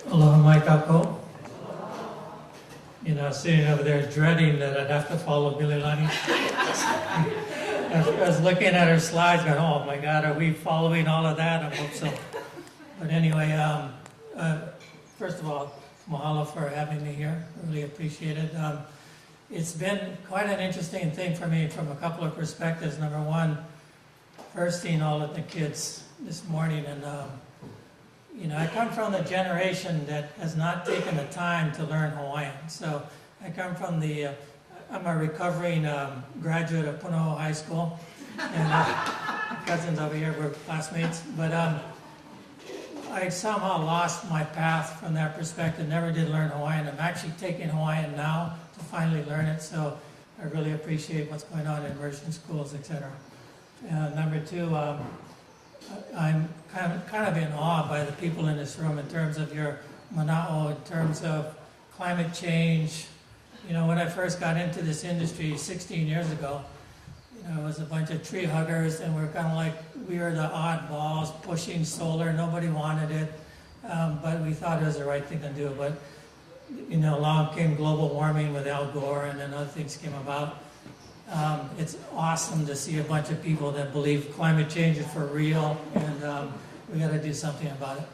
Aloha Mai Kako. Sitting over there dreading that I'd have to follow Billy Lani. I was looking at her slides going, oh my God, are we following all of that? I hope so. But anyway, first of all, mahalo for having me here. Really appreciate it. It's been quite an interesting thing for me from a couple of perspectives. Number one, first seeing all of the kids this morning, and I come from the generation that has not taken the time to learn Hawaiian. So I come from I'm a recovering graduate of Punahou High School, and my cousins over here were classmates. But I somehow lost my path from that perspective, never did learn Hawaiian. I'm actually taking Hawaiian now to finally learn it, so I really appreciate what's going on in immersion schools, etc. Number two, I'm kind of in awe by the people in this room in terms of your mana'o, in terms of climate change. When I first got into this industry 16 years ago, it was a bunch of tree huggers, and we're kind of like, we were the oddballs pushing solar. Nobody wanted it, but we thought it was the right thing to do. But, along came global warming with Al Gore, and then other things came about. It's awesome to see a bunch of people that believe climate change is for real, and we got to do something about it.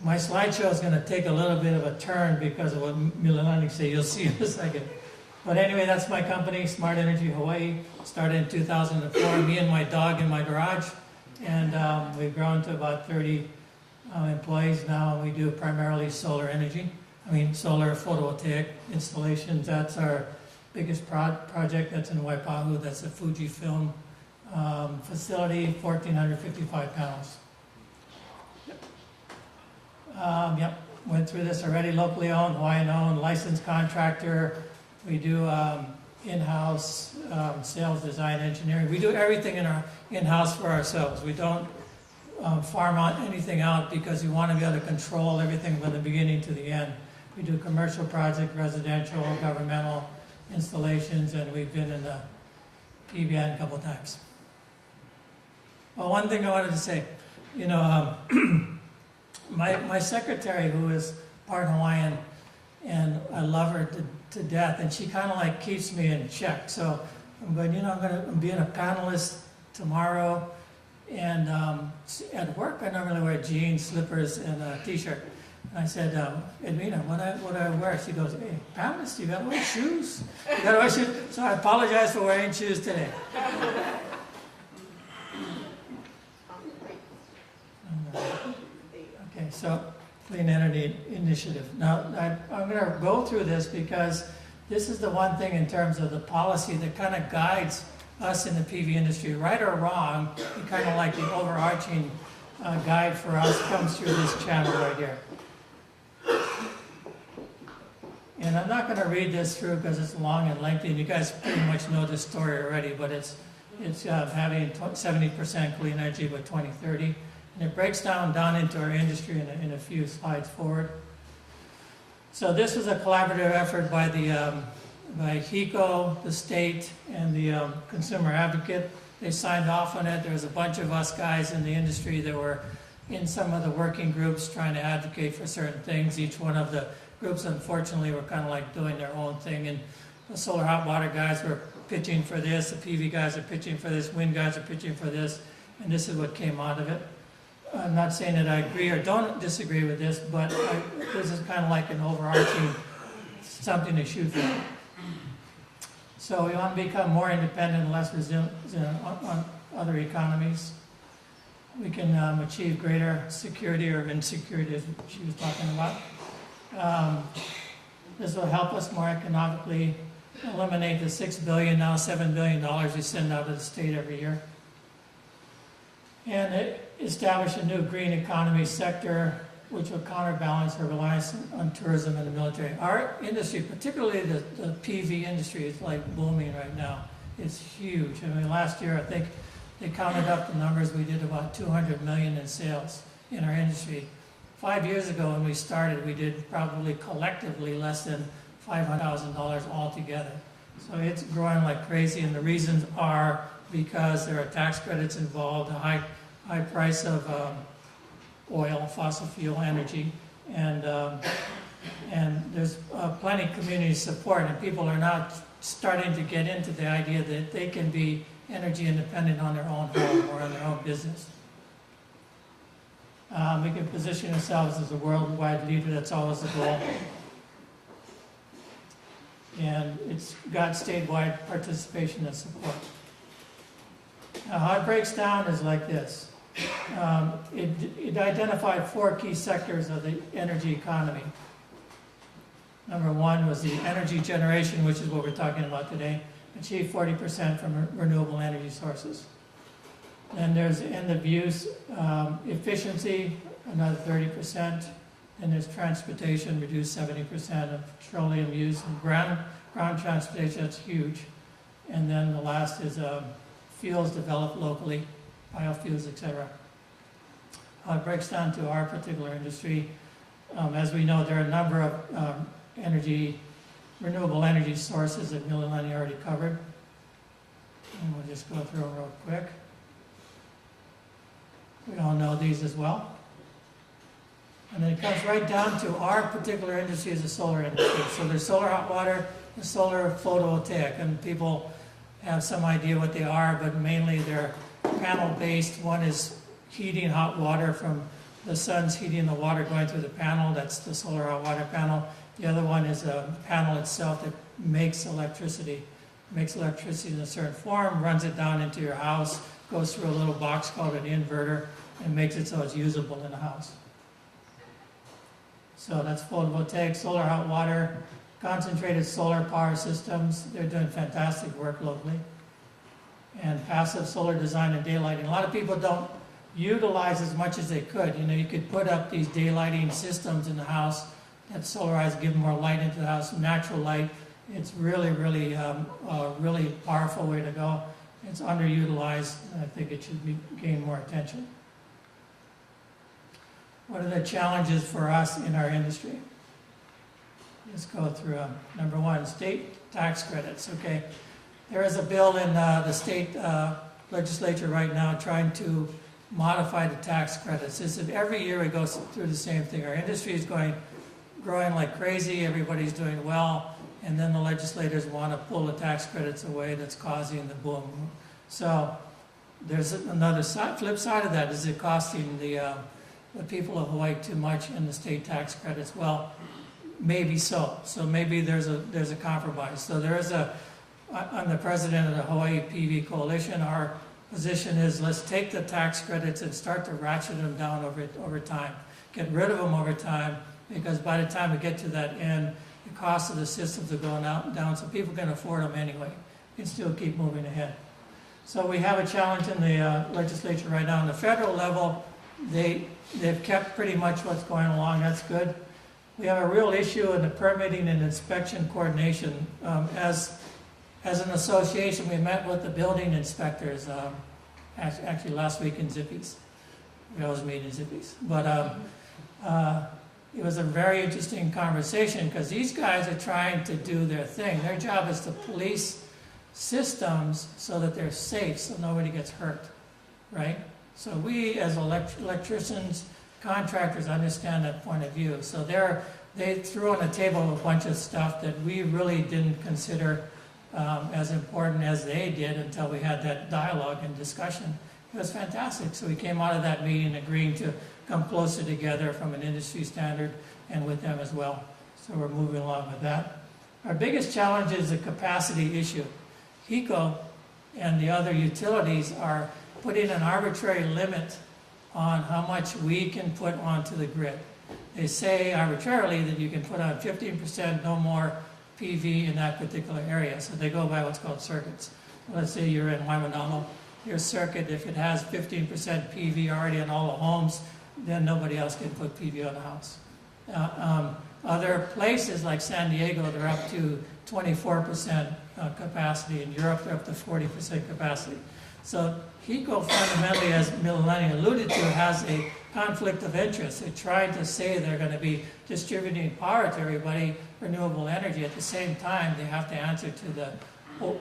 My slideshow is going to take a little bit of a turn because of what Mililani said. You'll see in a second. But anyway, that's my company, Smart Energy Hawaii. Started in 2004, me and my dog in my garage. And we've grown to about 30 employees now, and we do primarily solar energy. Solar photovoltaic installations. That's our biggest project. That's in Waipahu. That's a Fujifilm facility, 1,455 panels. Yep, went through this already. Locally owned, Hawaiian owned, licensed contractor. We do in-house sales, design, engineering. We do everything in-house for ourselves. We don't farm out anything out because we want to be able to control everything from the beginning to the end. We do commercial project, residential, governmental installations, and we've been in the PBN a couple times. Well, one thing I wanted to say, my secretary, who is part Hawaiian, and I love her to death, and she kind of like keeps me in check. So I'm going, I'm being a panelist tomorrow, and at work I normally wear jeans, slippers, and a t-shirt. And I said, Edwina, what do I wear? She goes, hey, panelist, you got to wear shoes. You got to wear shoes. So I apologize for wearing shoes today. Okay, so Clean Energy Initiative. Now, I'm going to go through this because this is the one thing in terms of the policy that kind of guides us in the PV industry. Right or wrong, kind of like the overarching guide for us comes through this channel right here. And I'm not going to read this through because it's long and lengthy, and you guys pretty much know this story already, but it's having 70% clean energy by 2030. And it breaks down into our industry in a few slides forward. So this was a collaborative effort by by HECO, the state, and the consumer advocate. They signed off on it. There was a bunch of us guys in the industry that were in some of the working groups trying to advocate for certain things. Each one of the groups, unfortunately, were kind of like doing their own thing. And the solar hot water guys were pitching for this. The PV guys are pitching for this. Wind guys are pitching for this. And this is what came out of it. I'm not saying that I agree or don't disagree with this, but this is kind of like an overarching something to shoot for. So we want to become more independent and less resilient on other economies. We can achieve greater security or insecurity, as she was talking about. This will help us more economically eliminate the $6 billion, now $7 billion we send out of the state every year. And establish a new green economy sector which will counterbalance our reliance on tourism and the military. Our industry, particularly the PV industry, is like booming right now. It's huge. Last year I think they counted up the numbers. We did about 200 million in sales in our industry. 5 years ago when we started, we did probably collectively less than $500,000 altogether. So it's growing like crazy, and the reasons are because there are tax credits involved, a high price of oil, fossil fuel energy, and there's plenty of community support, and people are now starting to get into the idea that they can be energy independent on their own home or on their own business. We can position ourselves as a worldwide leader. That's always the goal. And it's got statewide participation and support. Now, how it breaks down is like this. It identified 4 key sectors of the energy economy. Number 1 was the energy generation, which is what we're talking about today. Achieve 40% from renewable energy sources. Then there's end of use efficiency, another 30%. And there's transportation, reduce 70% of petroleum use, and ground transportation, that's huge. And then the last is fuels developed locally, biofuels, etc. It breaks down to our particular industry. As we know, there are a number of renewable energy sources that Mililani already covered. And we'll just go through them real quick. We all know these as well. And then it comes right down to our particular industry is the solar industry. So there's solar hot water and solar photovoltaic. And people have some idea what they are, but mainly they're panel-based. One is heating hot water from the sun's heating the water going through the panel. That's the solar hot water panel. The other one is a panel itself that makes electricity. Makes electricity in a certain form, runs it down into your house, goes through a little box called an inverter, and makes it so it's usable in the house. So that's photovoltaic, solar hot water, concentrated solar power systems. They're doing fantastic work locally. And passive solar design and daylighting. A lot of people don't utilize as much as they could. You know, you could put up these daylighting systems in the house that solarize, give more light into the house, natural light. It's really, really, really powerful way to go. It's underutilized, and I think it should gain more attention. What are the challenges for us in our industry? Let's go through them. Number 1, state tax credits. Okay, there is a bill in the state legislature right now trying to modify the tax credits. Every year we go through the same thing. Our industry is growing like crazy. Everybody's doing well, and then the legislators want to pull the tax credits away. That's causing the boom. So there's another flip side of that. Is it costing the people of Hawaii too much in the state tax credits? Well, maybe so. So maybe there's a compromise. So there is I'm the president of the Hawaii PV Coalition. Our position is let's take the tax credits and start to ratchet them down over time. Get rid of them over time, because by the time we get to that end, the cost of the systems are going down, so people can afford them anyway and still keep moving ahead. So we have a challenge in the legislature right now. On the federal level, they've kept pretty much what's going along. That's good. We have a real issue in the permitting and inspection coordination. As an association, we met with the building inspectors actually last week in Zippies. We always meet in Zippies. But it was a very interesting conversation because these guys are trying to do their thing. Their job is to police systems so that they're safe, so nobody gets hurt, right? So we, as electricians, contractors, understand that point of view. So they threw on the table a bunch of stuff that we really didn't consider as important as they did until we had that dialogue and discussion. It was fantastic. So we came out of that meeting agreeing to come closer together from an industry standard and with them as well. So we're moving along with that. Our biggest challenge is the capacity issue. HECO and the other utilities are putting an arbitrary limit on how much we can put onto the grid. They say arbitrarily that you can put on 15%, no more PV in that particular area. So they go by what's called circuits. Let's say you're in Waimanalo. Your circuit, if it has 15% PV already in all the homes, then nobody else can put PV on the house. Other places like San Diego, they're up to 24% capacity. In Europe, they're up to 40% capacity. So HECO fundamentally, as Mililani alluded to, has a conflict of interest. They're trying to say they're going to be distributing power to everybody, renewable energy. At the same time, they have to answer to the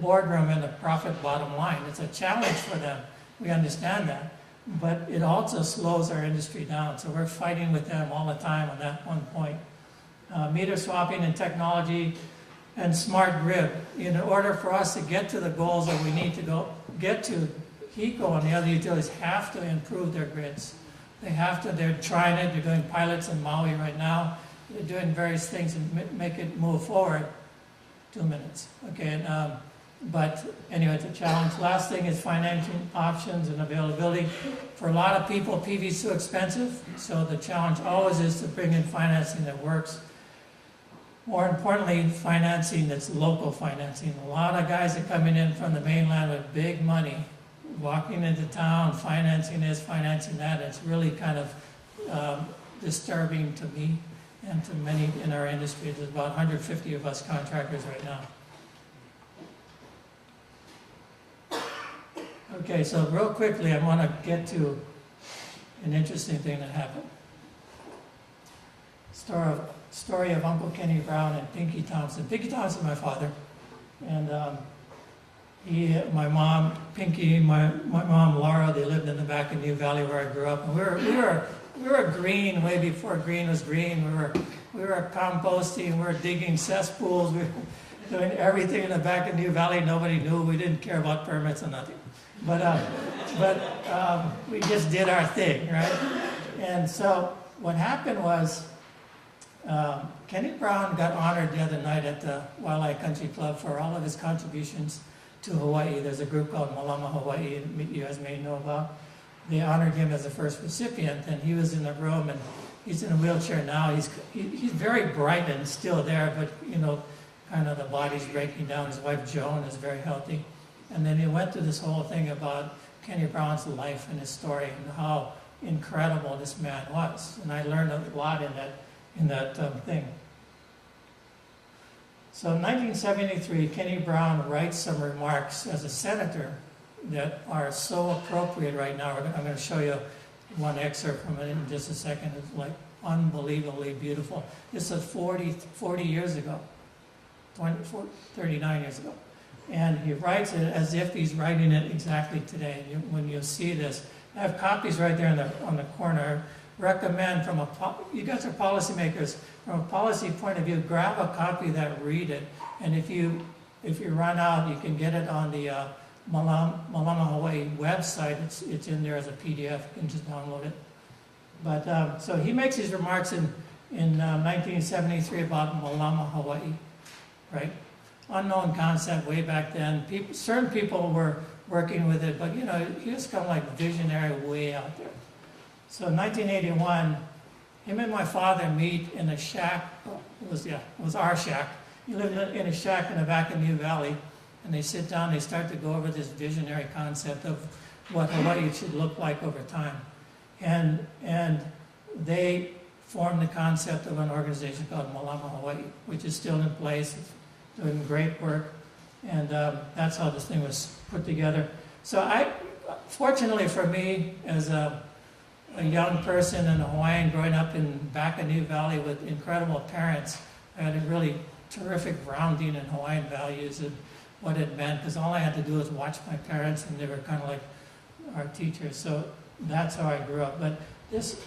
boardroom and the profit bottom line. It's a challenge for them. We understand that. but it also slows our industry down. So we're fighting with them all the time on that one point. Meter swapping and technology and smart grid. In order for us to get to the goals that we need to get to, HECO and the other utilities have to improve their grids. They have to, they're trying it, they're doing pilots in Maui right now. They're doing various things to make it move forward. 2 minutes, okay, but anyway, it's a challenge. Last thing is financing options and availability. For a lot of people, PV is too expensive, so the challenge always is to bring in financing that works. More importantly, financing that's local financing. A lot of guys are coming in from the mainland with big money, walking into town, financing this, financing that. It's really kind of disturbing to me and to many in our industry. There's about 150 of us contractors right now. Okay, so real quickly, I want to get to an interesting thing that happened. Story of Uncle Kenny Brown and Pinky Thompson. Pinky Thompson, my father, and my mom, Pinky, my mom, Laura. They lived in the back of New Valley where I grew up, and we were green way before green was green. We were composting, we were digging cesspools, we were doing everything in the back of New Valley. Nobody knew. We didn't care about permits or nothing. But we just did our thing, right? And so what happened was Kenny Brown got honored the other night at the Waialae Country Club for all of his contributions to Hawaii. There's a group called Malama Hawaii, you guys may know about. They honored him as the first recipient, and he was in the room, and he's in a wheelchair now. He's very bright and still there, but kind of the body's breaking down. His wife Joan is very healthy. And then he went through this whole thing about Kenny Brown's life and his story and how incredible this man was. And I learned a lot in that thing. So in 1973, Kenny Brown writes some remarks as a senator that are so appropriate right now. I'm going to show you one excerpt from it in just a second. It's like unbelievably beautiful. This is 40 years ago, 39 years ago. And he writes it as if he's writing it exactly today. When you see this, I have copies right there on the corner. I recommend you guys are policymakers, from a policy point of view, grab a copy of that, read it. And if you run out, you can get it on the Malama Hawaii website. It's in there as a PDF. You can just download it. But so he makes these remarks in 1973 about Malama Hawaii, right? Unknown concept way back then. Certain people were working with it, but he was kind of like visionary way out there. So in 1981, him and my father meet in a shack. It was our shack. He lived in a shack in the back of New Valley, and they sit down. They start to go over this visionary concept of what Hawaii should look like over time, and they formed the concept of an organization called Malama Hawaii, which is still in place. It's doing great work, and that's how this thing was put together. So fortunately for me, as a young person and a Hawaiian growing up in back of New Valley with incredible parents, I had a really terrific grounding in Hawaiian values and what it meant, because all I had to do was watch my parents, and they were kind of like our teachers. So that's how I grew up. But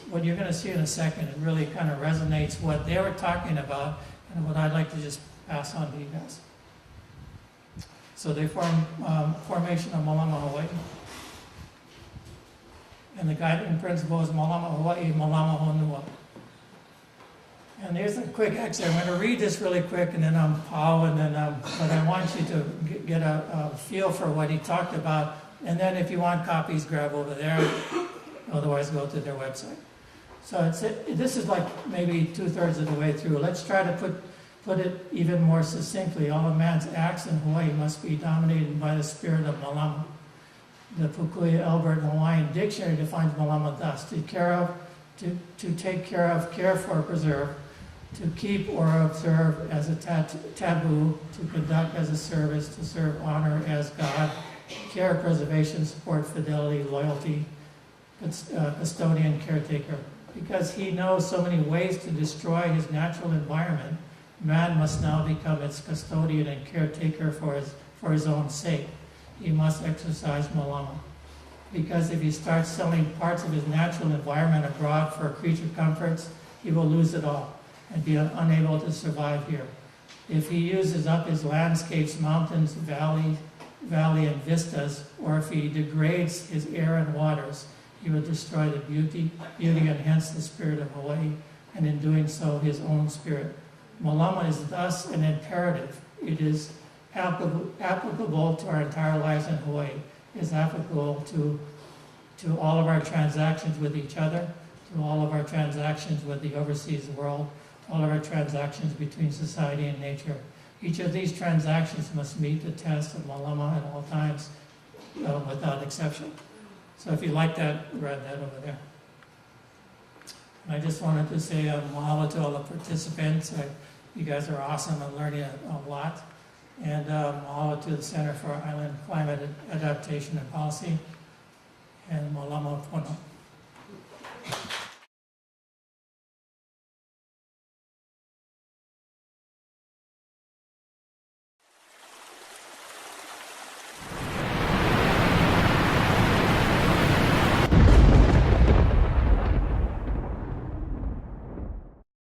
what you're going to see in a second, it really kind of resonates what they were talking about and what I'd like to just pass on to you guys. So they formed formation of Malama Hawaii. And the guiding principle is Malama Hawaii, Malama Honua. And here's a quick excerpt. I'm going to read this really quick, and then Paul, and then but I want you to get a feel for what he talked about. And then if you want copies, grab over there. Otherwise, go to their website. So this is like maybe 2/3 of the way through. Let's try to put it even more succinctly. All of man's acts in Hawaii must be dominated by the spirit of Malama. The Pukuia Albert Hawaiian Dictionary defines Malama thus: to take care of, care for, preserve, to keep or observe as a taboo, to conduct as a service, to serve, honor as God, care, preservation, support, fidelity, loyalty, custodian, caretaker. Because he knows so many ways to destroy his natural environment, man must now become its custodian and caretaker for his own sake. He must exercise Malama. because if he starts selling parts of his natural environment abroad for creature comforts, he will lose it all and be unable to survive here. If he uses up his landscapes, mountains, valley and vistas, or if he degrades his air and waters, he will destroy the beauty and hence the spirit of Hawaii, and in doing so, his own spirit. Malama is thus an imperative. It is applicable to our entire lives in Hawaii. It is applicable to all of our transactions with each other, to all of our transactions with the overseas world, all of our transactions between society and nature. Each of these transactions must meet the test of Malama at all times, without exception. So if you like that, read that over there. And I just wanted to say mahalo to all the participants. You guys are awesome. I'm learning a lot. And mahalo to the Center for Island Climate Adaptation and Policy. And malama pono.